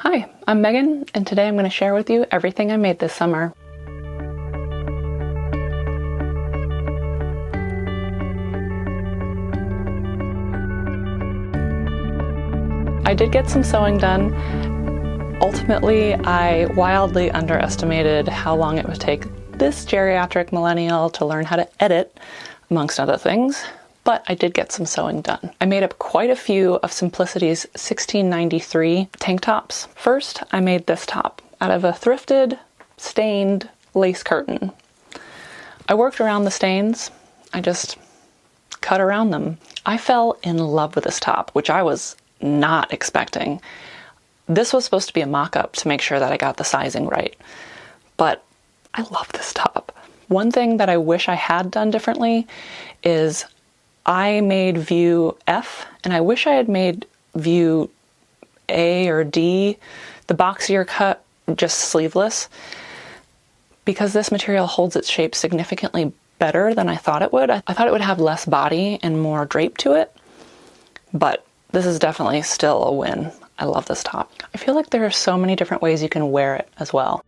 Hi, I'm Megan, and today I'm going to share with you everything I made this summer. I did get some sewing done. Ultimately, I wildly underestimated how long it would take this geriatric millennial to learn how to edit, amongst other things. But I did get some sewing done. I made up quite a few of Simplicity's 1693 tank tops. First, I made this top out of a thrifted, stained lace curtain. I worked around the stains. I just cut around them. I fell in love with this top, which I was not expecting. This was supposed to be a mock-up to make sure that I got the sizing right, but I love this top. One thing that I wish I had done differently is I made view F, and I wish I had made view A or D, the boxier cut, just sleeveless, because this material holds its shape significantly better than I thought it would. I thought it would have less body and more drape to it, but this is definitely still a win. I love this top. I feel like there are so many different ways you can wear it as well.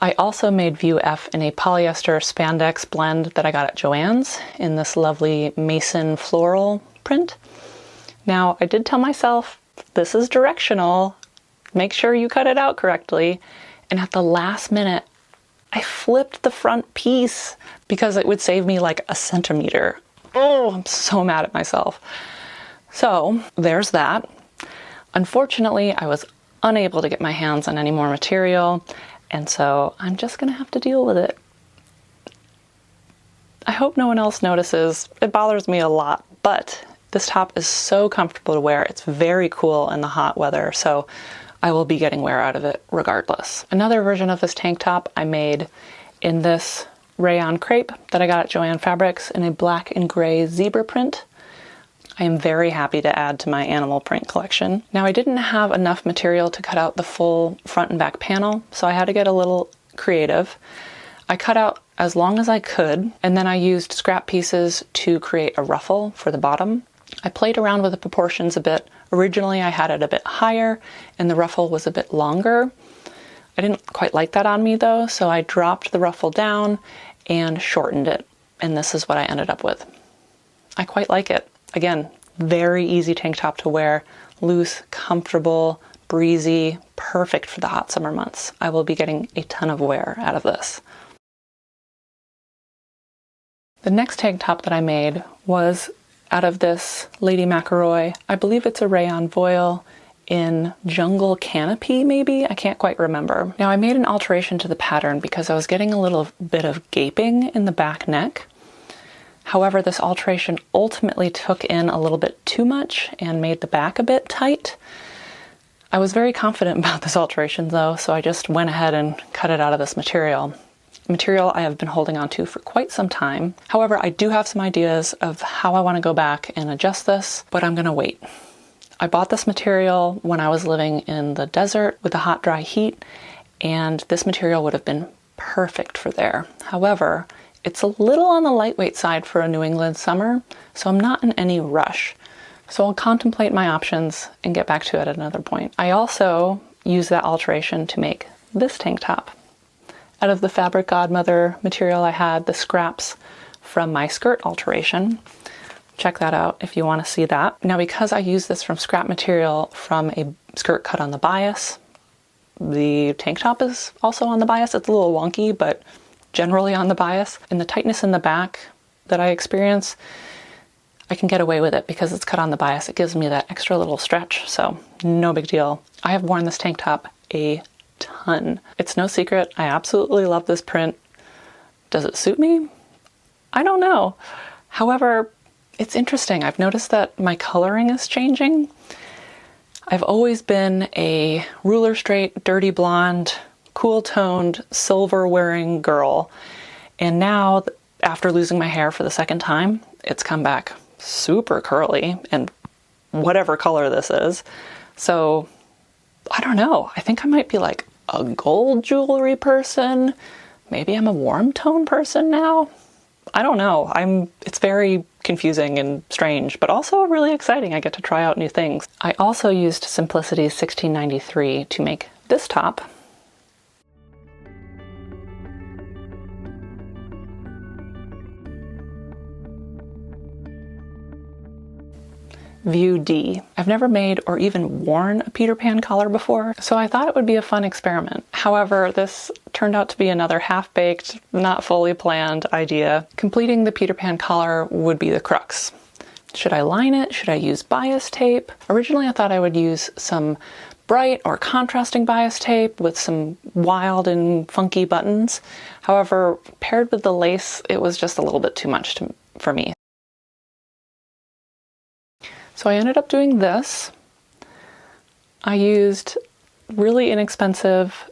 I also made view F in a polyester spandex blend that I got at Joann's in this lovely Mason floral print. Now, I did tell myself, this is directional, make sure you cut it out correctly, and at the last minute, I flipped the front piece because it would save me like a centimeter. Oh, I'm so mad at myself. So, there's that. Unfortunately, I was unable to get my hands on any more material, and so I'm just gonna have to deal with it. I hope no one else notices. It bothers me a lot, but this top is so comfortable to wear. It's very cool in the hot weather, so I will be getting wear out of it regardless. Another version of this tank top I made in this rayon crepe that I got at Joann Fabrics in a black and gray zebra print. I am very happy to add to my animal print collection. Now, I didn't have enough material to cut out the full front and back panel, so I had to get a little creative. I cut out as long as I could, and then I used scrap pieces to create a ruffle for the bottom. I played around with the proportions a bit. Originally, I had it a bit higher, and the ruffle was a bit longer. I didn't quite like that on me though, so I dropped the ruffle down and shortened it, and this is what I ended up with. I quite like it. Again, very easy tank top to wear, loose, comfortable, breezy, perfect for the hot summer months. I will be getting a ton of wear out of this. The next tank top that I made was out of this Lady McElroy. I believe it's a rayon voile in jungle canopy, maybe? I can't quite remember. Now, I made an alteration to the pattern because I was getting a little bit of gaping in the back neck. However, this alteration ultimately took in a little bit too much and made the back a bit tight. I was very confident about this alteration though, so I just went ahead and cut it out of this material. Material I have been holding on to for quite some time. However, I do have some ideas of how I want to go back and adjust this, but I'm gonna wait. I bought this material when I was living in the desert with the hot, dry heat, and this material would have been perfect for there. However, it's a little on the lightweight side for a New England summer, so I'm not in any rush. So I'll contemplate my options and get back to it at another point. I also use that alteration to make this tank top. Out of the Fabric Godmother material I had, the scraps from my skirt alteration. Check that out if you want to see that. Now, because I use this from scrap material from a skirt cut on the bias, the tank top is also on the bias. It's a little wonky, but generally on the bias. And the tightness in the back that I experience, I can get away with it because it's cut on the bias. It gives me that extra little stretch, so no big deal. I have worn this tank top a ton. It's no secret, I absolutely love this print. Does it suit me? I don't know. However, it's interesting. I've noticed that my coloring is changing. I've always been a ruler straight, dirty blonde, cool-toned, silver-wearing girl. And now, after losing my hair for the second time, it's come back super curly and whatever color this is. So, I don't know. I think I might be like a gold jewelry person. Maybe I'm a warm tone person now. I don't know. It's very confusing and strange, but also really exciting. I get to try out new things. I also used Simplicity's 1693 to make this top. View D. I've never made or even worn a Peter Pan collar before, so I thought it would be a fun experiment. However, this turned out to be another half-baked, not fully planned idea. Completing the Peter Pan collar would be the crux. Should I line it? Should I use bias tape? Originally I thought I would use some bright or contrasting bias tape with some wild and funky buttons. However, paired with the lace, it was just a little bit too much for me. So I ended up doing this. I used really inexpensive,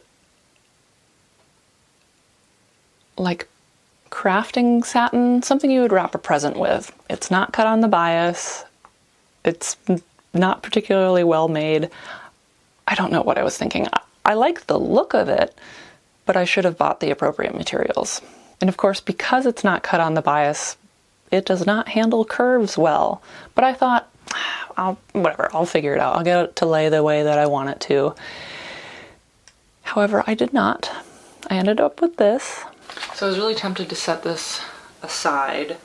like crafting satin, something you would wrap a present with. It's not cut on the bias. It's not particularly well made. I don't know what I was thinking. I like the look of it, but I should have bought the appropriate materials. And of course, because it's not cut on the bias, it does not handle curves well. But I thought, whatever, I'll figure it out. I'll get it to lay the way that I want it to. However, I did not. I ended up with this. So I was really tempted to set this aside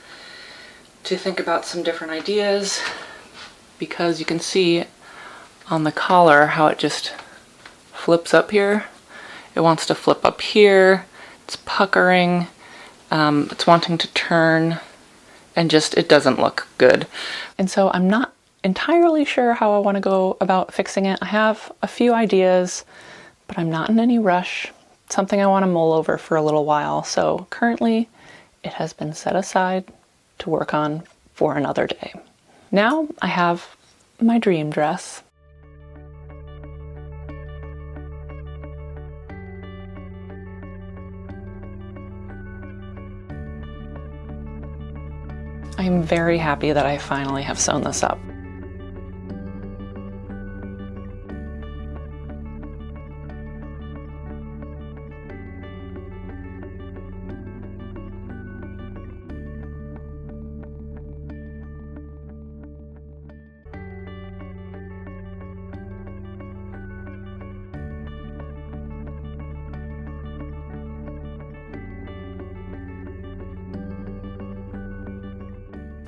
to think about some different ideas, because you can see on the collar how it just flips up here. It wants to flip up here. It's puckering. It's wanting to turn, and just, it doesn't look good. And so I'm not entirely sure how I want to go about fixing it. I have a few ideas, but I'm not in any rush. It's something I want to mull over for a little while. So currently it has been set aside to work on for another day. Now I have my dream dress. I'm very happy that I finally have sewn this up.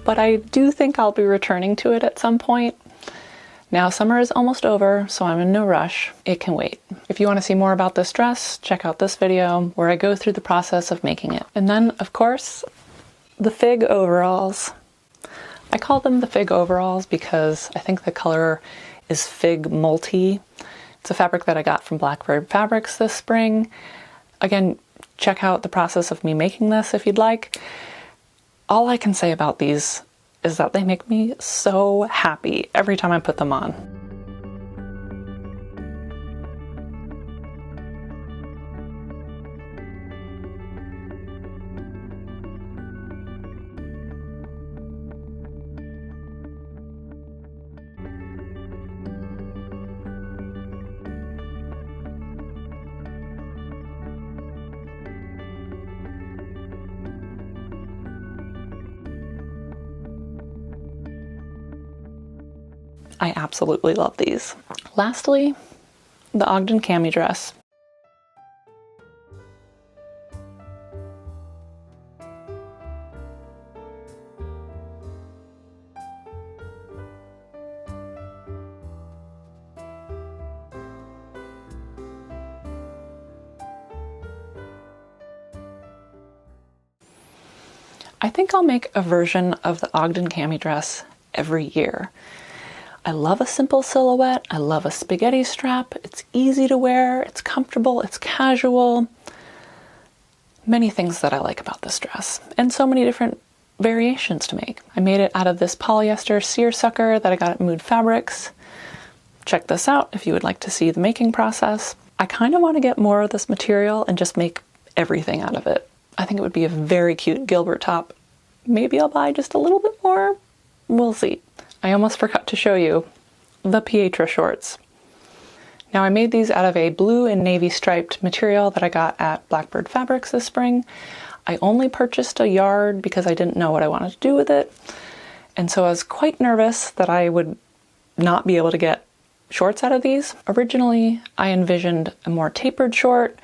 But I do think I'll be returning to it at some point. Now summer is almost over, so I'm in no rush. It can wait. If you want to see more about this dress, check out this video where I go through the process of making it. And then, of course, the fig overalls. I call them the fig overalls because I think the color is fig multi. It's a fabric that I got from Blackbird Fabrics this spring. Again, check out the process of me making this if you'd like. All I can say about these is that they make me so happy every time I put them on. I absolutely love these. Lastly, the Ogden cami dress. I think I'll make a version of the Ogden cami dress every year. I love a simple silhouette. I love a spaghetti strap. It's easy to wear. It's comfortable. It's casual. Many things that I like about this dress, and so many different variations to make. I made it out of this polyester seersucker that I got at Mood Fabrics. Check this out if you would like to see the making process. I kind of want to get more of this material and just make everything out of it. I think it would be a very cute Gilbert top. Maybe I'll buy just a little bit more. We'll see. I almost forgot to show you the Patra shorts. Now I made these out of a blue and navy striped material that I got at Blackbird Fabrics this spring. I only purchased a yard because I didn't know what I wanted to do with it. And so I was quite nervous that I would not be able to get shorts out of these. Originally, I envisioned a more tapered short,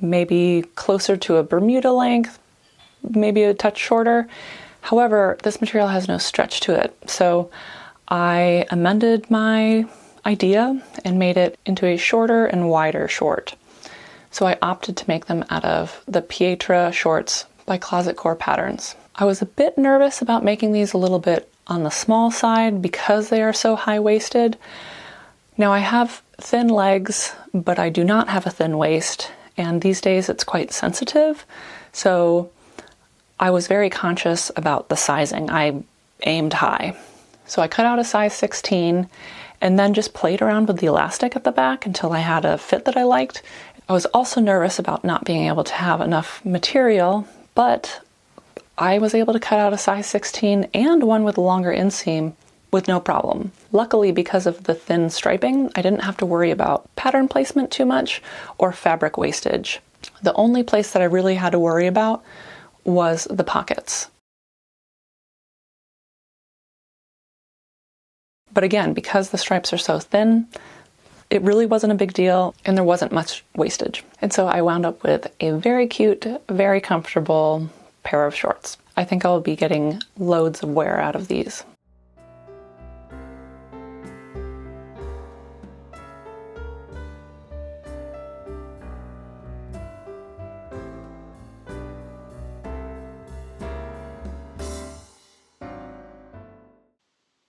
maybe closer to a Bermuda length, maybe a touch shorter. However, this material has no stretch to it. So I amended my idea and made it into a shorter and wider short. So I opted to make them out of the Patra shorts by Closet Core Patterns. I was a bit nervous about making these a little bit on the small side because they are so high-waisted. Now I have thin legs, but I do not have a thin waist, and these days it's quite sensitive. So I was very conscious about the sizing. I aimed high. So I cut out a size 16 and then just played around with the elastic at the back until I had a fit that I liked. I was also nervous about not being able to have enough material, but I was able to cut out a size 16 and one with a longer inseam with no problem. Luckily, because of the thin striping, I didn't have to worry about pattern placement too much or fabric wastage. The only place that I really had to worry about was the pockets. But again, because the stripes are so thin, it really wasn't a big deal and there wasn't much wastage. And so I wound up with a very cute, very comfortable pair of shorts. I think I'll be getting loads of wear out of these.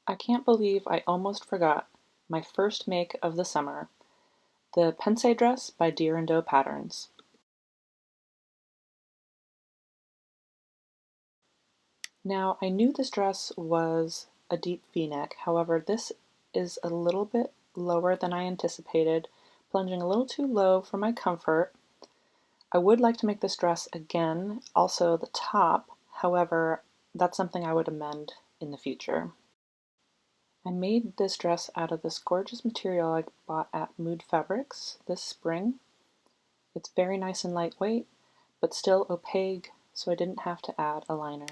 I can't believe I almost forgot my first make of the summer, the Pense dress by Deer & Doe Patterns. Now, I knew this dress was a deep V-neck, however, this is a little bit lower than I anticipated, plunging a little too low for my comfort. I would like to make this dress again, also the top, however, that's something I would amend in the future. I made this dress out of this gorgeous material I bought at Mood Fabrics this spring. It's very nice and lightweight, but still opaque, so I didn't have to add a liner.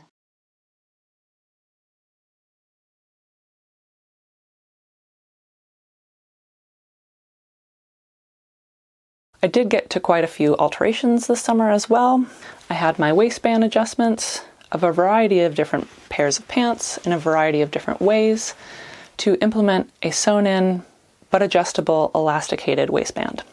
I did get to quite a few alterations this summer as well. I had my waistband adjustments of a variety of different pairs of pants in a variety of different ways to implement a sewn-in but adjustable elasticated waistband.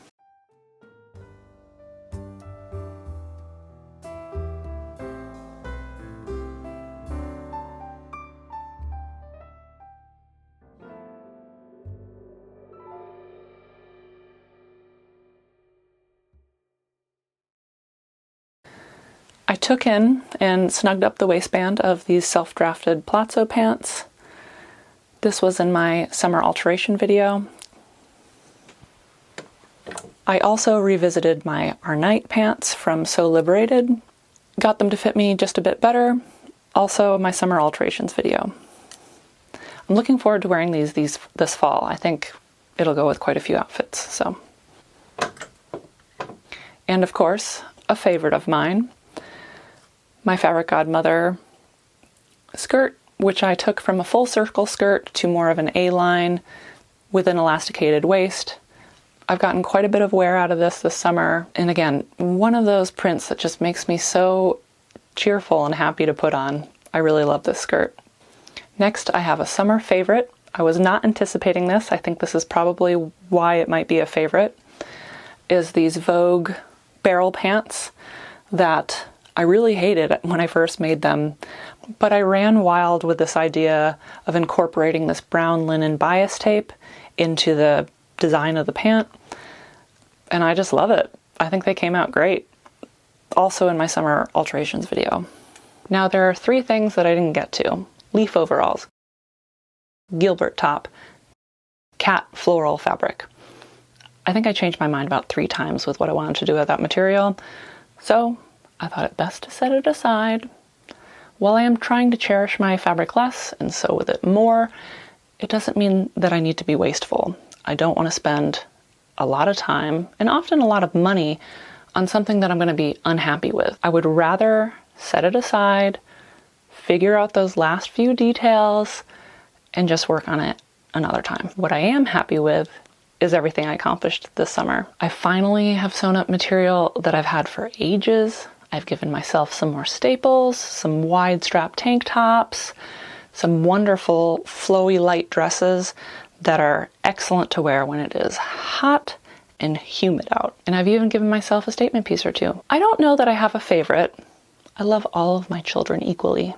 I took in and snugged up the waistband of these self-drafted palazzo pants. This was in my summer alteration video. I also revisited my Our Night pants from So Liberated, got them to fit me just a bit better. Also my summer alterations video. I'm looking forward to wearing these this fall. I think it'll go with quite a few outfits, so. And of course, a favorite of mine, my Fabric Godmother skirt, which I took from a full circle skirt to more of an A-line with an elasticated waist. I've gotten quite a bit of wear out of this summer, and again, one of those prints that just makes me so cheerful and happy to put on. I really love this skirt. Next, I have a summer favorite. I was not anticipating this. I think this is probably why it might be a favorite, is these Vogue barrel pants that I really hated when I first made them, but I ran wild with this idea of incorporating this brown linen bias tape into the design of the pant, and I just love it. I think they came out great. Also in my summer alterations video. Now there are 3 things that I didn't get to. Leaf overalls, Gilbert top, cat floral fabric. I think I changed my mind about 3 times with what I wanted to do with that material, so I thought it best to set it aside. While I am trying to cherish my fabric less and sew with it more, it doesn't mean that I need to be wasteful. I don't want to spend a lot of time and often a lot of money on something that I'm going to be unhappy with. I would rather set it aside, figure out those last few details, and just work on it another time. What I am happy with is everything I accomplished this summer. I finally have sewn up material that I've had for ages. I've given myself some more staples, some wide strap tank tops, some wonderful flowy light dresses that are excellent to wear when it is hot and humid out. And I've even given myself a statement piece or two. I don't know that I have a favorite. I love all of my children equally.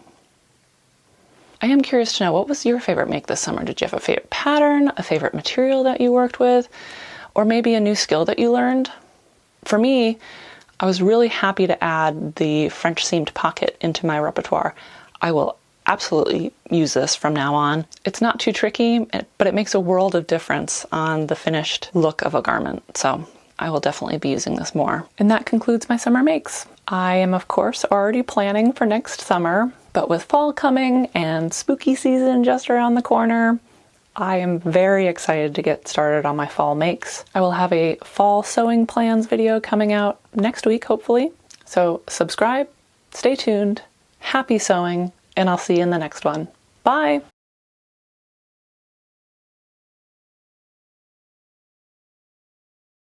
I am curious to know, what was your favorite make this summer? Did you have a favorite pattern, a favorite material that you worked with, or maybe a new skill that you learned? For me, I was really happy to add the French seamed pocket into my repertoire. I will absolutely use this from now on. It's not too tricky, but it makes a world of difference on the finished look of a garment. So I will definitely be using this more. And that concludes my summer makes. I am, of course, already planning for next summer, but with fall coming and spooky season just around the corner, I am very excited to get started on my fall makes. I will have a fall sewing plans video coming out next week, hopefully. So subscribe, stay tuned, happy sewing, and I'll see you in the next one. Bye!